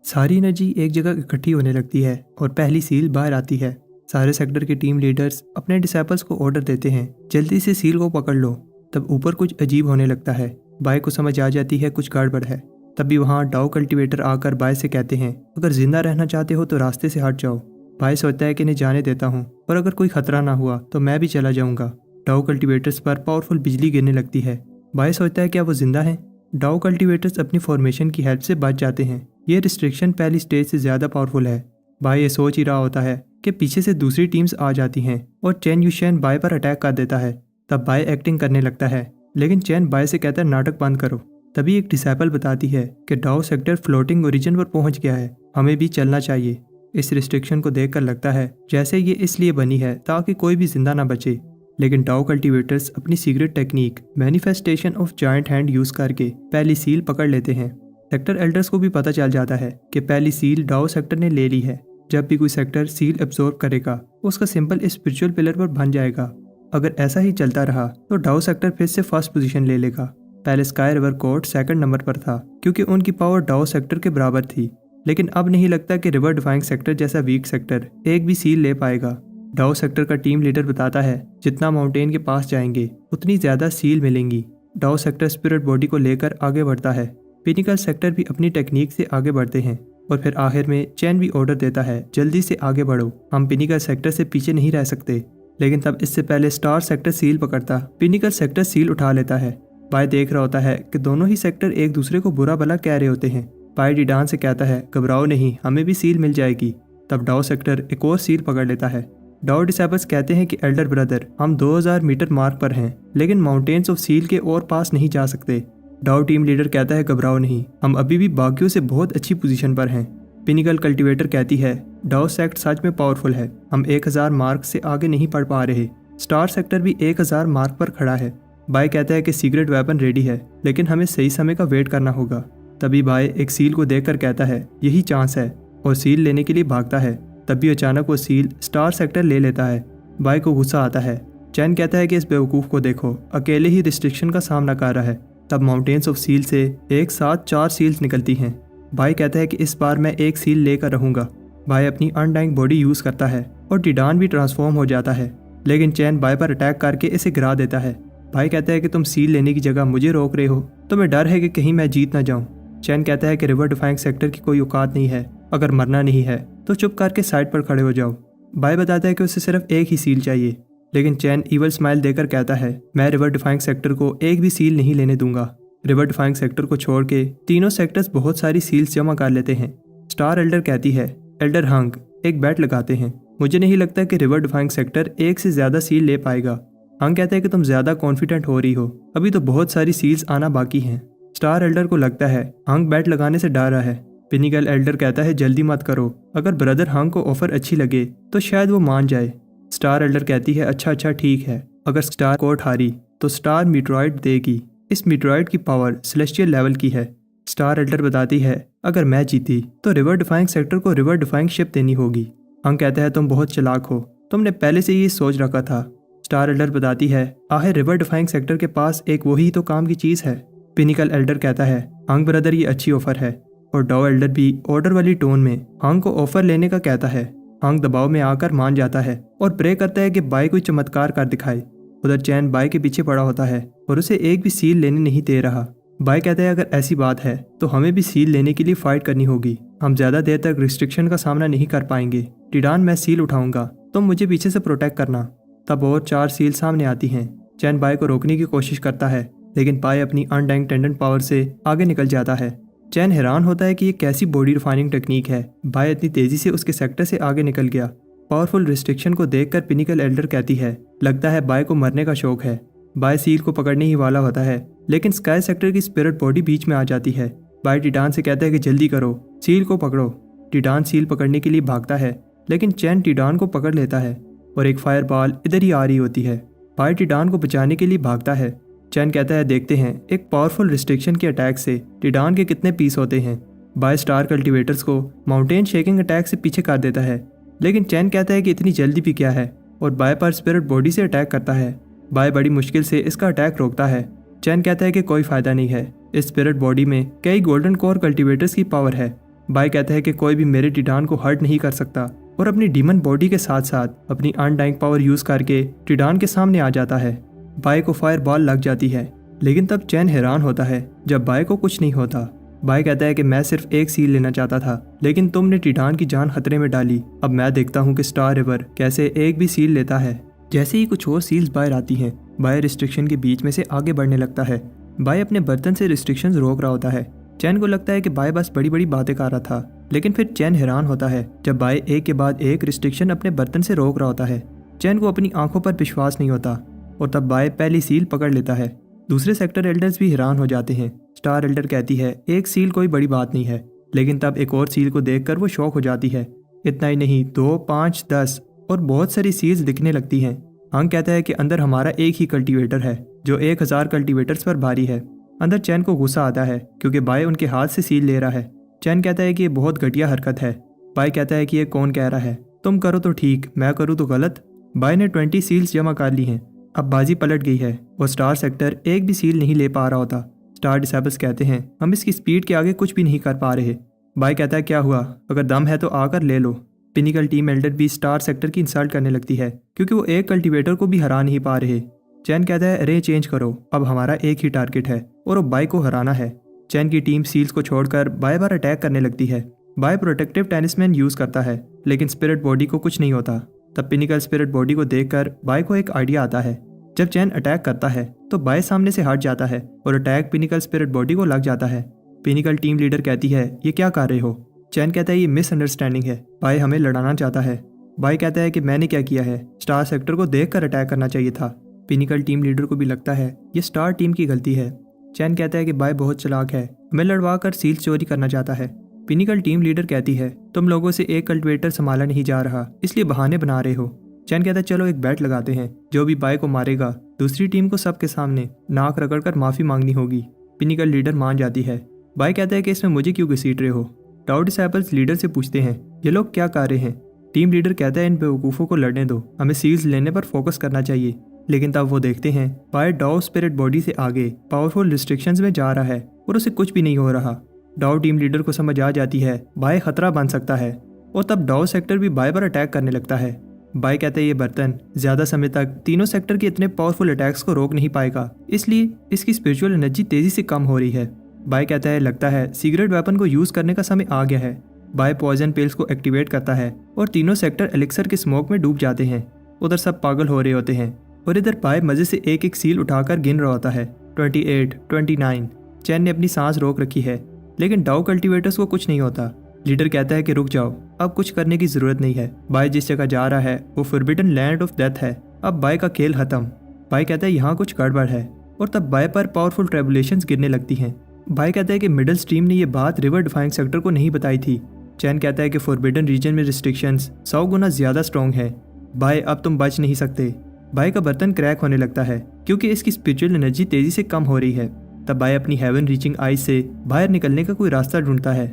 सारी एनर्जी एक जगह इकट्ठी होने लगती है और पहली सील बाहर आती है। सारे सेक्टर के टीम लीडर्स अपने डिसाइपल्स को ऑर्डर देते हैं जल्दी से सील को पकड़ लो। तब ऊपर कुछ अजीब होने लगता है। बाय को समझ आ जाती है कुछ गड़बड़ है। तभी वहाँ डाउ कल्टीवेटर आकर बाय से कहते हैं अगर जिंदा रहना चाहते हो तो रास्ते से हट जाओ। बाय सोचता है कि इन्हें जाने देता हूँ और अगर कोई खतरा ना हुआ तो मैं भी चला जाऊंगा। डाउ कल्टीवेटर्स पर पावरफुल बिजली गिरने लगती है। बाय सोचता है क्या वो जिंदा हैं। डाउ कल्टीवेटर्स अपनी फॉर्मेशन की हेल्प से बच जाते हैं। ये रिस्ट्रिक्शन पहली स्टेज से ज़्यादा पावरफुल है। बाय ये सोच ही रहा होता है कि पीछे से दूसरी टीम्स आ जाती हैं और चैन यूशेन बाय पर अटैक कर देता है। तब बाय एक्टिंग करने लगता है लेकिन चैन बाय से कहता है नाटक बंद करो। तभी एक डिसाइपल बताती है कि डाउ सेक्टर फ्लोटिंग ओरिजिन पर पहुंच गया है, हमें भी चलना चाहिए। इस रिस्ट्रिक्शन को देखकर लगता है जैसे ये इसलिए बनी है ताकि कोई भी जिंदा ना बचे। लेकिन डाउ कल्टीवेटर्स अपनी secret technique manifestation of giant hand use करके पहली सील पकड़ लेते हैं। सेक्टर एल्डर्स को भी पता चल जाता है कि पहली सील डाउ सेक्टर ने ले ली है। जब भी कोई सेक्टर सील एब्जॉर्ब करेगा उसका सिंबल स्पिरिचुअल पिलर पर बन जाएगा। अगर ऐसा ही चलता रहा तो डाउ सेक्टर फिर से फर्स्ट पोजीशन ले लेगा। पहले sky river court second number पर था क्योंकि उनकी पावर डाउ सेक्टर के बराबर थी, लेकिन अब नहीं लगता कि रिवर डिफाइंग सेक्टर जैसा वीक सेक्टर एक भी सील ले पाएगा। डाउ सेक्टर का टीम लीडर बताता है जितना माउंटेन के पास जाएंगे उतनी ज्यादा सील मिलेंगी। डाउ सेक्टर स्पिरिट बॉडी को लेकर आगे बढ़ता है। पिनिकल सेक्टर भी अपनी टेक्निक से आगे बढ़ते हैं और फिर आखिर में चैन भी ऑर्डर देता है जल्दी से आगे बढ़ो, हम पिनिकल सेक्टर से पीछे नहीं रह सकते। लेकिन तब इससे पहले स्टार सेक्टर सील पकड़ता पिनिकल सेक्टर सील उठा लेता है। बाय देख रहा होता है कि दोनों ही सेक्टर एक दूसरे को बुरा भला कह रहे होते हैं। बाय टिडान से कहता है घबराओ नहीं, हमें भी सील मिल जाएगी। तब डाउ सेक्टर एक और सील पकड़ लेता है। डाउ डिसाइपल्स कहते हैं कि एल्डर ब्रदर हम 2000 मीटर मार्क पर हैं लेकिन माउंटेन्स ऑफ सील के और पास नहीं जा सकते। डाउ टीम लीडर कहता है घबराओ नहीं, हम अभी भी बाकियों से बहुत अच्छी पोजीशन पर हैं। पिनिकल कल्टीवेटर कहती है डाउ सेक्ट सच में पावरफुल है, हम 1000 मार्क से आगे नहीं पढ़ पा रहे। स्टार सेक्टर भी 1000 मार्क पर खड़ा है। बाय कहता है कि सीक्रेट वेपन रेडी है लेकिन हमें सही समय का वेट करना होगा। तभी बाय एक सील को देखकर कहता है यही चांस है और सील लेने के लिए भागता है। तभी अचानक वो सील स्टार सेक्टर ले लेता है। बाय को गुस्सा आता है। चैन कहता है कि इस बेवकूफ़ को देखो, अकेले ही रिस्ट्रिक्शन का सामना कर रहा है। तब माउंटेन्स ऑफ सील से एक साथ 4 सील्स निकलती हैं। बाय कहता है कि इस बार मैं एक सील लेकर रहूंगा। बाय अपनी अनडाइंग बॉडी यूज़ करता है और टिडान भी ट्रांसफॉर्म हो जाता है, लेकिन चैन बाय पर अटैक करके इसे गिरा देता है। बाय कहता है कि तुम सील लेने की जगह मुझे रोक रहे हो, तुम्हें डर है कि कहीं मैं जीत ना जाऊं। चैन कहता है कि रिवर डिफाइंग सेक्टर की कोई औकात नहीं है, अगर मरना नहीं है तो चुप करके साइड पर खड़े हो जाओ। बाय बताता है कि उसे सिर्फ एक ही सील चाहिए, लेकिन चैन ईवल स्माइल देकर कहता है मैं रिवर डिफाइंग सेक्टर को एक भी सील नहीं लेने दूंगा। रिवर डिफाइंग सेक्टर को छोड़ के तीनों सेक्टर्स बहुत सारी सील्स जमा कर लेते हैं। स्टार एल्डर कहती है एल्डर हंग एक बैट लगाते हैं, मुझे नहीं लगता कि रिवर डिफाइंग सेक्टर एक से ज्यादा सील ले पाएगा। हंग कहता है कि तुम ज्यादा कॉन्फिडेंट हो रही हो, अभी तो बहुत सारी सील्स आना बाकी हैं। स्टार एल्डर को लगता है हंग बैट लगाने से डर रहा है। पिनिकल एल्डर कहता है जल्दी मत करो, अगर ब्रदर हंग को ऑफर अच्छी लगे तो शायद वो मान जाए। स्टार एल्डर कहती है अच्छा ठीक है, अगर स्टार कोर्ट हारी तो स्टार मीटरॉइड देगी। इस मीटरॉइड की पावर सेलेस्टियल लेवल की है। स्टार एल्डर बताती है अगर मैं जीती तो रिवर डिफाइंग सेक्टर को रिवर डिफाइंग शिप देनी होगी। हंग कहता है तुम बहुत चालाक हो, तुमने पहले से ही सोच रखा था। स्टार एल्डर बताती है आखिर रिवर डिफाइंग सेक्टर के पास एक वही तो काम की चीज़ है। पिनिकल एल्डर कहता है हंग ब्रदर ये अच्छी ऑफर है, और डाओ एल्डर भी ऑर्डर वाली टोन में हंग को ऑफर लेने का कहता है। हंग दबाव में आकर मान जाता है और प्रे करता है कि बाय कोई चमत्कार कर दिखाए। उधर चैन बाय के पीछे पड़ा होता है और उसे एक भी सील लेने नहीं दे रहा। बाय कहता है अगर ऐसी बात है तो हमें भी सील लेने के लिए फाइट करनी होगी, हम ज़्यादा देर तक रिस्ट्रिक्शन का सामना नहीं कर पाएंगे। टिडान मैं सील उठाऊंगा, तुम मुझे पीछे से प्रोटेक्ट करना। तब और 4 सील सामने आती हैं। चैन बाय को रोकने की कोशिश करता है, लेकिन बाय अपनी अनडाइंग टेंडेंट पावर से आगे निकल जाता है। चैन हैरान होता है कि ये कैसी बॉडी रिफाइनिंग टेक्निक है। बाय इतनी तेजी से उसके सेक्टर से आगे निकल गया। पावरफुल रिस्ट्रिक्शन को देखकर पिनिकल एल्डर कहती है लगता है बाय को मरने का शौक है। बाय सील को पकड़ने ही वाला होता है, लेकिन स्काई सेक्टर की स्पिरिट बॉडी बीच में आ जाती है। बाय टिडान से कहता है कि जल्दी करो, सील को पकड़ो। टिडान सील पकड़ने के लिए भागता है, लेकिन चैन टिडान को पकड़ लेता है और एक फायर बॉल इधर ही आ रही होती है। बाय टिडान को बचाने के लिए भागता है। चैन कहता है देखते हैं एक पावरफुल रिस्ट्रिक्शन के अटैक से टिडान के कितने पीस होते हैं। बाय स्टार कल्टिवेटर्स को माउंटेन शेकिंग अटैक से पीछे कर देता है, लेकिन चैन कहता है कि इतनी जल्दी भी क्या है, और बाय पर स्पिरिट बॉडी से अटैक करता है। बाय बड़ी मुश्किल से इसका अटैक रोकता है। चैन कहता है कि कोई फायदा नहीं है, इस स्पिरिट बॉडी में कई गोल्डन कोर कल्टिवेटर्स की पावर है। बाय कहता है कि कोई भी मेरे टिडान को हर्ट नहीं कर सकता, और अपनी डीमन बॉडी के साथ साथ अपनी अनडाइंग पावर यूज करके टिडान के सामने आ जाता है। बाय को फायर बॉल लग जाती है, लेकिन तब चैन हैरान होता है जब बाय को कुछ नहीं होता। बाय कहता है कि मैं सिर्फ एक सील लेना चाहता था, लेकिन तुमने टिडान की जान खतरे में डाली। अब मैं देखता हूँ कि स्टार रिवर कैसे एक भी सील लेता है। जैसे ही कुछ और सील्स बाहर आती हैं, बाय रिस्ट्रिक्शन के बीच में से आगे बढ़ने लगता है। बाय अपने बर्तन से रिस्ट्रिक्शंस रोक रहा होता है। चैन को लगता है कि बाय बस बड़ी बड़ी बातें कर रहा था, लेकिन फिर चैन हैरान होता है जब बाय एक के बाद एक रिस्ट्रिक्शन अपने बर्तन से रोक रहा होता है। चैन को अपनी आंखों पर विश्वास नहीं होता, और तब बाय पहली सील पकड़ लेता है। दूसरे सेक्टर एल्डर्स भी हैरान हो जाते हैं। स्टार एल्डर कहती है एक सील कोई बड़ी बात नहीं है, लेकिन तब एक और सील को देखकर वो शॉक हो जाती है। इतना ही नहीं, 2, 5, 10 और बहुत सारी सील्स दिखने लगती हैं। हंग कहता है कि अंदर हमारा एक ही कल्टीवेटर है जो 1000 कल्टीवेटर्स पर भारी है। अंदर चैन को गुस्सा आता है क्योंकि बाय उनके हाथ से सील ले रहा है। चैन कहता है कि ये बहुत घटिया हरकत है। बाय कहता है कि ये कौन कह रहा है, तुम करो तो ठीक, मैं करूँ तो गलत। बाय ने 20 सील्स जमा कर ली हैं। अब बाजी पलट गई है और स्टार सेक्टर एक भी सील नहीं ले पा रहा होता। स्टार डिसेबल्स कहते हैं हम इसकी स्पीड के आगे कुछ भी नहीं कर पा रहे। बाय कहता है क्या हुआ, अगर दम है तो आकर ले लो। पिनिकल टीम एल्डर भी स्टार सेक्टर की इंसल्ट करने लगती है क्योंकि वो एक कल्टीवेटर को भी हरा नहीं पा रहे। चैन कहता है अरे चेंज करो, अब हमारा एक ही टारगेट है और वो बाय को हराना है। चैन की टीम सील्स को छोड़कर बाय पर अटैक करने लगती है। बाय प्रोटेक्टिव टेनिसमैन यूज करता है, लेकिन स्पिरिट बॉडी को कुछ नहीं होता। तब पिनिकल स्पिरिट बॉडी को देखकर बाय को एक आइडिया आता है। जब चैन अटैक करता है तो बाय सामने से हट जाता है और अटैक पिनिकल स्पिरिट बॉडी को लग जाता है। पिनिकल टीम लीडर कहती है ये क्या कर रहे हो। चैन कहता है ये मिसअंडरस्टैंडिंग है, बाय हमें लड़ाना चाहता है। बाय कहता है कि मैंने क्या किया है, स्टार सेक्टर को देखकर अटैक करना चाहिए था। पिनिकल टीम लीडर को भी लगता है ये स्टार टीम की गलती है। चैन कहता है कि बाय बहुत चालाक है, हमें लड़वा कर सील्स चोरी करना चाहता है। पिनिकल टीम लीडर कहती है तुम लोगों से एक कल्टिवेटर संभाला नहीं जा रहा, इसलिए बहाने बना रहे हो। चैन कहता है चलो एक बैट लगाते हैं, जो भी बाय को मारेगा दूसरी टीम को सबके सामने नाक रगड़कर माफी मांगनी होगी। पिनिकल लीडर मान जाती है। बाय कहता है कि इसमें मुझे क्यों घसीट रहे हो। डाउ डिसेबल्स लीडर से पूछते हैं ये लोग क्या कर रहे हैं। टीम लीडर कहता है इन बेवकूफ़ों को लड़ने दो, हमें सील्स लेने पर फोकस करना चाहिए। लेकिन तब वो देखते हैं बाय डाउ स्पिरिट बॉडी से आगे पावरफुल रिस्ट्रिक्शंस में जा रहा है और उसे कुछ भी नहीं हो रहा। डाउ टीम लीडर को समझ आ जाती है बाय खतरा बन सकता है, और तब डाउ सेक्टर भी बाय पर अटैक करने लगता है। बाय कहते हैं ये बर्तन ज्यादा समय तक तीनों सेक्टर के इतने पावरफुल अटैक्स को रोक नहीं पाएगा, इसलिए इसकी स्पिरिचुअल एनर्जी तेजी से कम हो रही है। बाय कहता है लगता है सीक्रेट वेपन को यूज करने का समय आ गया है। बाय पॉइजन पिल्स को एक्टिवेट करता है और तीनों सेक्टर एलिक्सर के स्मोक में डूब जाते हैं। उधर सब पागल हो रहे होते हैं और इधर बाय मजे से एक एक सील उठाकर गिन रहा होता है। 28, 29। चैन ने अपनी सांस रोक रखी है, लेकिन डाउ कल्टिवेटर्स को कुछ नहीं होता। लीडर कहता है कि रुक जाओ, अब कुछ करने की जरूरत नहीं है। बाय जिस जगह जा रहा है वो फॉरबिडन लैंड ऑफ डेथ है। अब बाय का खेल खत्म। बाय कहता है यहाँ कुछ गड़बड़ है, और तब बाय पर पावरफुल ट्रेबुलेशंस गिरने लगती हैं। बाय कहता है कि मिडल स्ट्रीम ने ये बात रिवर डिफाइंग सेक्टर को नहीं बताई थी। चैन कहता है कि फॉरबिडन रीजन में रिस्ट्रिक्शंस 100 गुना ज्यादा स्ट्रॉन्ग है। बाय अब तुम बच नहीं सकते। बाय का बर्तन क्रैक होने लगता है क्योंकि इसकी स्पिरिचुअल एनर्जी तेजी से कम हो रही है। तब बाय अपनी हेवन रीचिंग आइज से बाहर निकलने का कोई रास्ता ढूंढता है।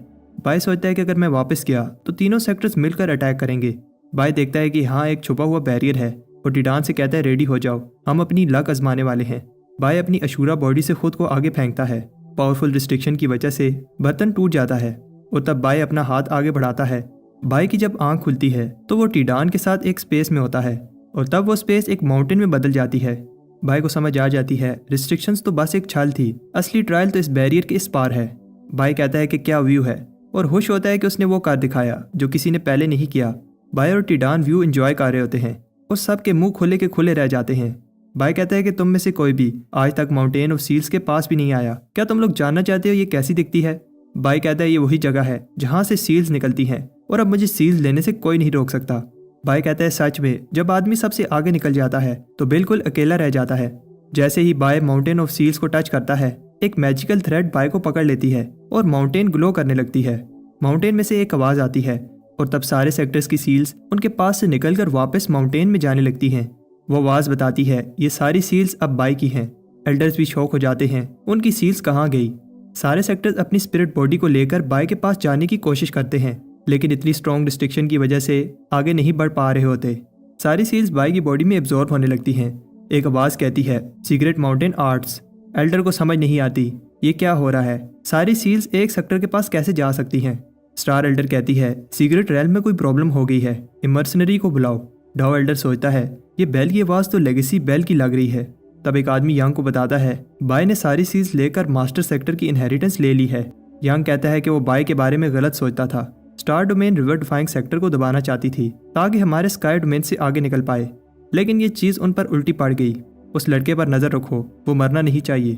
बाय सोचता है कि अगर मैं वापस गया तो तीनों सेक्टर्स मिलकर अटैक करेंगे। बाय देखता है कि हाँ एक छुपा हुआ बैरियर है और टिडान से कहता है रेडी हो जाओ, हम अपनी लक आजमाने वाले हैं। बाय अपनी अशूरा बॉडी से खुद को आगे फेंकता है। पावरफुल रिस्ट्रिक्शन की वजह से बर्तन टूट जाता है और तब बाय अपना हाथ आगे बढ़ाता है। बाय की जब आंख खुलती है तो वो टिडान के साथ एक स्पेस में होता है और तब वो स्पेस एक माउंटेन में बदल जाती है। बाय को समझ आ जाती है रिस्ट्रिक्शंस तो बस एक छल थी, असली ट्रायल तो इस बैरियर के इस पार है। बाय कहता है कि क्या व्यू है और खुश होता है कि उसने वो कर दिखाया जो किसी ने पहले नहीं किया। बाय और टिडान व्यू एंजॉय कर रहे होते हैं और सबके मुंह खुले के खुले रह जाते हैं। बाय कहता है कि तुम में से कोई भी आज तक माउंटेन ऑफ सील्स के पास भी नहीं आया, क्या तुम लोग जानना चाहते हो ये कैसी दिखती है? बाय कहता है ये वही जगह है जहाँ से सील्स निकलती हैं और अब मुझे सील्स लेने से कोई नहीं रोक सकता। बाय कहता है सच में जब आदमी सबसे आगे निकल जाता है तो बिल्कुल अकेला रह जाता है। जैसे ही बाय माउंटेन ऑफ सील्स को टच करता है एक मैजिकल थ्रेड बाय को पकड़ लेती है और माउंटेन ग्लो करने लगती है। माउंटेन में से एक आवाज आती है और तब सारे सेक्टर्स की सील्स उनके पास से निकलकर वापस माउंटेन में जाने लगती हैं। वो आवाज बताती है ये सारी सील्स अब बाय की हैं। एल्डर्स भी शॉक हो जाते हैं, उनकी सील्स कहाँ गई? सारे सेक्टर्स अपनी स्पिरिट बॉडी को लेकर बाय के पास जाने की कोशिश करते हैं लेकिन इतनी स्ट्रॉन्ग रिस्ट्रिक्शन की वजह से आगे नहीं बढ़ पा रहे होते। सारी सील्स बाय की बॉडी में एब्जॉर्ब होने लगती हैं। एक आवाज कहती है सीक्रेट माउंटेन आर्ट्स। एल्डर को समझ नहीं आती ये क्या हो रहा है, सारी सील्स एक सेक्टर के पास कैसे जा सकती हैं? स्टार एल्डर कहती है सीक्रेट रेल में कोई प्रॉब्लम हो गई है, इमर्सनरी को बुलाओ। डाउ एल्डर सोचता है ये बेल की आवाज तो लेगेसी बेल की लग रही है। तब एक आदमी यंग को बताता है बाय ने सारी सील्स लेकर मास्टर सेक्टर की इनहेरिटेंस ले ली है। यंग कहता है कि वो बाय के बारे में गलत सोचता था। Star domain river defying sector को दबाना चाहती थी ताकि हमारे स्काई डोमेन से आगे निकल पाए, लेकिन ये चीज उन पर उल्टी पड़ गई। उस लड़के पर नजर रखो, वो मरना नहीं चाहिए।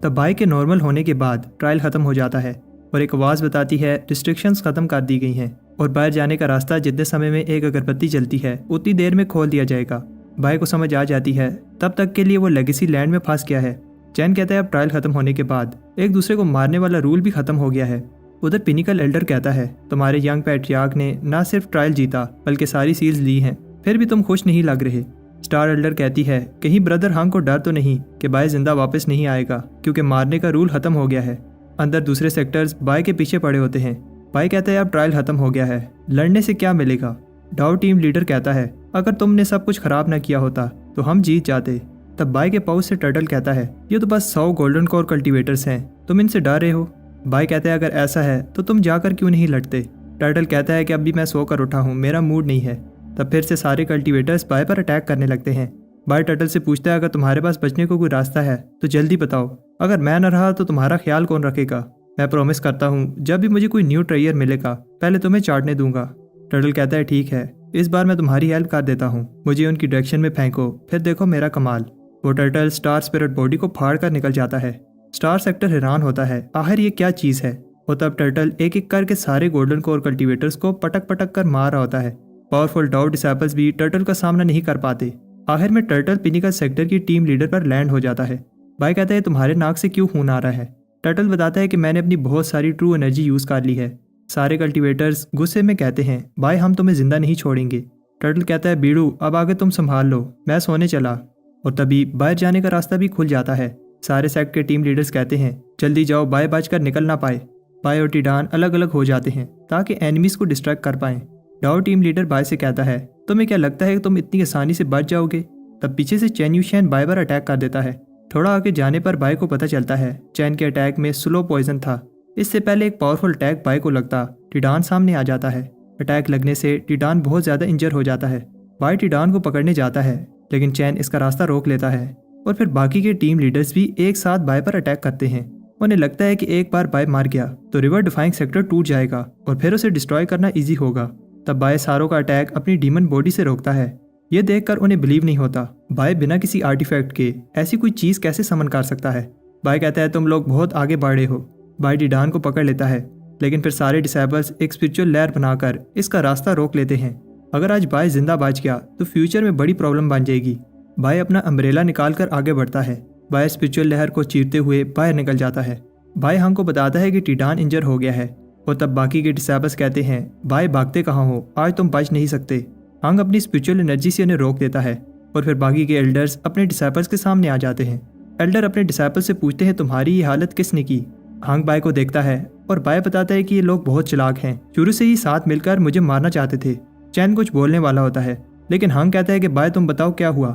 तब बाय के नॉर्मल होने के बाद ट्रायल खत्म हो जाता है और एक आवाज बताती है रिस्ट्रिक्शंस खत्म कर दी गई हैं और बाहर जाने का रास्ता जितने समय में एक अगरबत्ती जलती है उतनी देर में खोल दिया जाएगा। बाय को समझ आ जाती है तब तक के लिए वो लेगेसी लैंड में फंस गया है। चैन कहता है अब ट्रायल खत्म होने के बाद एक दूसरे को मारने वाला रूल भी खत्म हो गया है। उधर पिनिकल एल्डर कहता है तुम्हारे यंग पैट्रियार्क ने न सिर्फ ट्रायल जीता बल्कि सारी सील्स ली हैं, फिर भी तुम खुश नहीं लग रहे। स्टार एल्डर कहती है कहीं ब्रदर हंग को डर तो नहीं कि बाय जिंदा वापस नहीं आएगा क्योंकि मारने का रूल खत्म हो गया है। अंदर दूसरे सेक्टर्स बाय के पीछे पड़े होते हैं। बाय कहता है अब ट्रायल खत्म हो गया है, लड़ने से क्या मिलेगा? डाउ टीम लीडर कहता है अगर तुमने सब कुछ खराब ना किया होता तो हम जीत जाते। तब बाय के पाउच से टर्टल कहता है ये तो बस 100 गोल्डन कोर कल्टीवेटर्स हैं, तुम इनसे डर रहे हो। बाय कहता है अगर ऐसा है तो तुम जाकर क्यों नहीं लड़ते? टर्टल कहता है कि अभी मैं सोकर उठा हूँ, मेरा मूड नहीं है। तब फिर से सारे कल्टीवेटर्स बाय पर अटैक करने लगते हैं। बाय टर्टल से पूछता है अगर तुम्हारे पास बचने को कोई रास्ता है तो जल्दी बताओ, अगर मैं न रहा तो तुम्हारा ख्याल कौन रखेगा? मैं प्रॉमिस करता हूँ जब भी मुझे कोई न्यू ट्रेयर मिलेगा पहले तुम्हें चाटने दूंगा। टर्टल कहता है ठीक है, इस बार मैं तुम्हारी हेल्प कर देता हूँ, मुझे उनकी डायरेक्शन में फेंको, फिर देखो मेरा कमाल। वो टर्टल स्टार स्पिरिट बॉडी को फाड़ कर निकल जाता है। स्टार सेक्टर हैरान होता है आखिर ये क्या चीज है। और तब टर्टल एक एक करके सारे गोल्डन कोर कल्टीवेटर्स को पटक पटक कर मार रहा होता है। पावरफुल डाउ डिसेबल्स भी टर्टल का सामना नहीं कर पाते। आखिर में टर्टल पिनिकल सेक्टर की टीम लीडर पर लैंड हो जाता है। बाय कहता है तुम्हारे नाक से क्यों खून आ रहा है? टर्टल बताता है कि मैंने अपनी बहुत सारी ट्रू एनर्जी यूज कर ली है। सारे कल्टीवेटर्स गुस्से में कहते हैं बाय हम तुम्हें जिंदा नहीं छोड़ेंगे। टर्टल कहता है बीड़ू अब आगे तुम संभाल लो, मैं सोने चला। और तभी बाहर जाने का रास्ता भी खुल जाता है। सारे सेक्ट के टीम लीडर्स कहते हैं जल्दी जाओ, बाय बचकर निकल ना पाए। बाय और टिडान अलग अलग हो जाते हैं ताकि एनिमीज को डिस्ट्रैक्ट कर पाएं। डाउ टीम लीडर बाय से कहता है तुम्हें क्या लगता है कि तुम इतनी आसानी से बच जाओगे? तब पीछे से चैन यूशैन बाय पर अटैक कर देता है। थोड़ा आगे जाने पर बाय को पता चलता है चैन के अटैक में स्लो पॉइजन था। इससे पहले एक पावरफुल अटैक बाय को लगता टिडान सामने आ जाता है। अटैक लगने से टिडान बहुत ज्यादा इंजर हो जाता है। बाय टिडान को पकड़ने जाता है लेकिन चैन इसका रास्ता रोक लेता है और फिर बाकी के टीम लीडर्स भी एक साथ बाय पर अटैक करते हैं। उन्हें लगता है कि एक बार बाय मार गया तो रिवर डिफाइंग सेक्टर टूट जाएगा और फिर उसे डिस्ट्रॉय करना इजी होगा। तब बाय सारों का अटैक अपनी डीमन बॉडी से रोकता है। ये देखकर उन्हें बिलीव नहीं होता बाय बिना किसी आर्टिफैक्ट के ऐसी कोई चीज कैसे समन कर सकता है। बाय कहता है तुम लोग बहुत आगे बढ़ रहे हो। बाय टिडान को पकड़ लेता है लेकिन फिर सारे डिसेबल्स एक स्पिरिचुअल लेयर बनाकर इसका रास्ता रोक लेते हैं। अगर आज बाय जिंदा बच गया तो फ्यूचर में बड़ी प्रॉब्लम बन जाएगी। बाय अपना अम्ब्रेला निकालकर आगे बढ़ता है। बाय स्पिरिचुअल लहर को चीरते हुए बाहर निकल जाता है। बाय हंग को बताता है कि टिडान इंजर हो गया है और तब बाकी के डिसेबल्स कहते हैं बाय भागते कहाँ हो, आज तुम बच नहीं सकते। हंग अपनी स्पिरिचुअल एनर्जी से उन्हें रोक देता है। और फिर बाकी के एल्डर्स अपने डिसाइपल्स के सामने आ जाते हैं। एल्डर अपने डिसाइपल से पूछते हैं तुम्हारी ये हालत किसने की। हांग बाय को देखता है और बाय बताता है कि ये लोग बहुत चालाक हैं, शुरू से ही साथ मिलकर मुझे मारना चाहते थे। चैन कुछ बोलने वाला होता है लेकिन हांग कहता है कि बाय तुम बताओ क्या हुआ।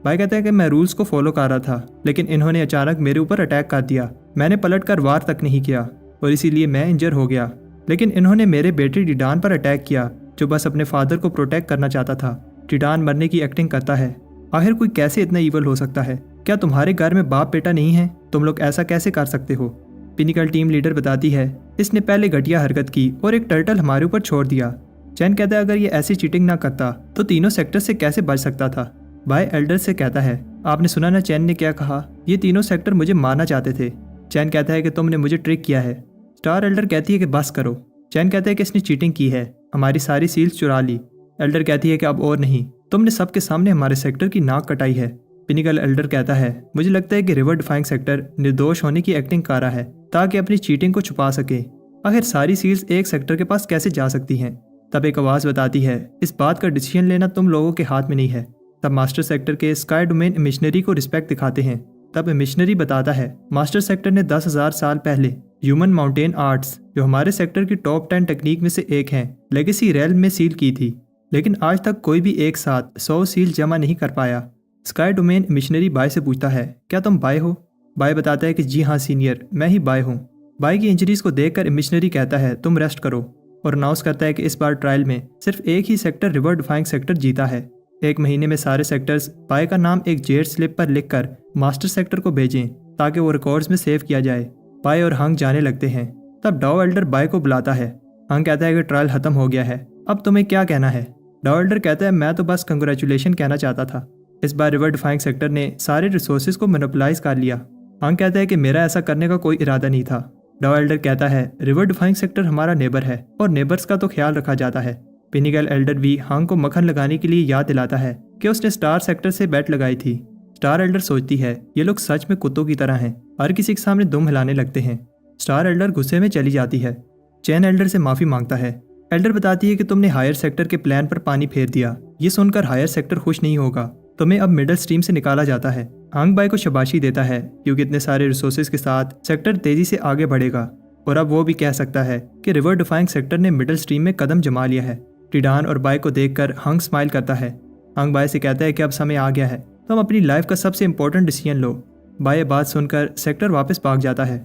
बाय कहता है कि मैं रूल्स को फॉलो कर रहा था लेकिन इन्होंने अचानक मेरे ऊपर अटैक कर दिया। मैंने पलटकर वार तक नहीं किया और इसीलिए मैं इंजर हो गया। लेकिन इन्होंने मेरे बेटे टिडान पर अटैक किया जो बस अपने फादर को प्रोटेक्ट करना चाहता था। टिडान मरने की एक्टिंग करता है। आखिर कोई कैसे इतना ईवल हो सकता है? क्या तुम्हारे घर में बाप बेटा नहीं है? तुम लोग ऐसा कैसे कर सकते हो? पिनिकल टीम लीडर बताती है इसने पहले घटिया हरकत की और एक टर्टल हमारे ऊपर छोड़ दिया। चैन कहता है अगर ये ऐसी चीटिंग ना करता तो तीनों सेक्टर से कैसे बच सकता था। बाय एल्डर से कहता है आपने सुना ना चैन ने क्या कहा, ये तीनों सेक्टर मुझे मारना चाहते थे। चैन कहता है कि तुमने मुझे ट्रिक किया है। स्टार एल्डर कहती है कि बस करो। चैन कहता है कि इसने चीटिंग की है, हमारी सारी सील्स चुरा ली। एल्डर कहती है कि अब और नहीं, तुमने सबके सामने हमारे सेक्टर की नाक कटाई है। पिनिकल एल्डर कहता है मुझे लगता है कि रिवर डिफाइंग सेक्टर निर्दोष होने की एक्टिंग कर रहा है ताकि अपनी चीटिंग को छुपा सके। आखिर सारी सील्स एक सेक्टर के पास कैसे जा सकती हैं? तब एक आवाज़ बताती है इस बात का डिसीजन लेना तुम लोगों के हाथ में नहीं है। तब मास्टर सेक्टर के स्काई डोमेन मिशनरी को रिस्पेक्ट दिखाते हैं। तब मिशनरी बताता है मास्टर सेक्टर ने 10,000 साल पहले ह्यूमन माउंटेन आर्ट्स, जो हमारे सेक्टर की टॉप 10 टेक्निक में से एक है, लेगेसी रेल्म में सील की थी। लेकिन आज तक कोई भी एक साथ 100 सील जमा नहीं कर पाया। स्काई डोमेन मिशनरी बाय से पूछता है क्या तुम बाय हो? बाय बताता है कि जी हाँ सीनियर, मैं ही बाय हूँ। बाय की इंजरीज को देखकर मिशनरी कहता है तुम रेस्ट करो और अनाउंस करता है कि इस बार ट्रायल में सिर्फ एक ही सेक्टर रिवर डिफाइंग सेक्टर जीता है। 1 महीने में सारे सेक्टर्स बाय का नाम एक जेड स्लिप पर लिखकर मास्टर सेक्टर को भेजें ताकि वो रिकॉर्ड्स में सेव किया जाए। बाय और हंग जाने लगते हैं। तब डाओ एल्डर बाय को बुलाता है। हंग कहता है कि ट्रायल खत्म हो गया है, अब तुम्हें क्या कहना है? डाओ एल्डर कहता है मैं तो बस कंग्रेचुलेशन कहना चाहता था। इस बार रिवर डिफाइंग सेक्टर ने सारे रिसोर्सेज को मोनोपोलाइज कर लिया। हंग कहता है कि मेरा ऐसा करने का कोई इरादा नहीं था। डाओ एल्डर कहता है रिवर डिफाइंग सेक्टर हमारा नेबर है और नेबर्स का तो ख्याल रखा जाता है। पिनिकल एल्डर भी हंग को मक्खन लगाने के लिए याद दिलाता है कि उसने स्टार सेक्टर से बैट लगाई थी। स्टार एल्डर सोचती है ये लोग सच में कुत्तों की तरह हैं, हर किसी के सामने दुम हिलाने लगते हैं। स्टार एल्डर गुस्से में चली जाती है। चैन एल्डर से माफी मांगता है। एल्डर बताती है कि तुमने हायर सेक्टर के प्लान पर पानी फेर दिया। ये सुनकर हायर सेक्टर खुश नहीं होगा, तुम्हें अब मिडल स्ट्रीम से निकाला जाता है। हंग बाय को शाबाशी देता है क्योंकि इतने सारे रिसोर्सेज के साथ सेक्टर तेजी से आगे बढ़ेगा और अब वो भी कह सकता है कि रिवर डिफाइंग सेक्टर ने मिडल स्ट्रीम में कदम जमा लिया है। टिडान और बाय को देखकर हंग स्माइल करता है। हंग बाय से कहता है कि अब समय आ गया है, तुम अपनी लाइफ का सबसे इंपॉर्टेंट डिसीजन लो। बाय बात सुनकर सेक्टर वापस भाग जाता है।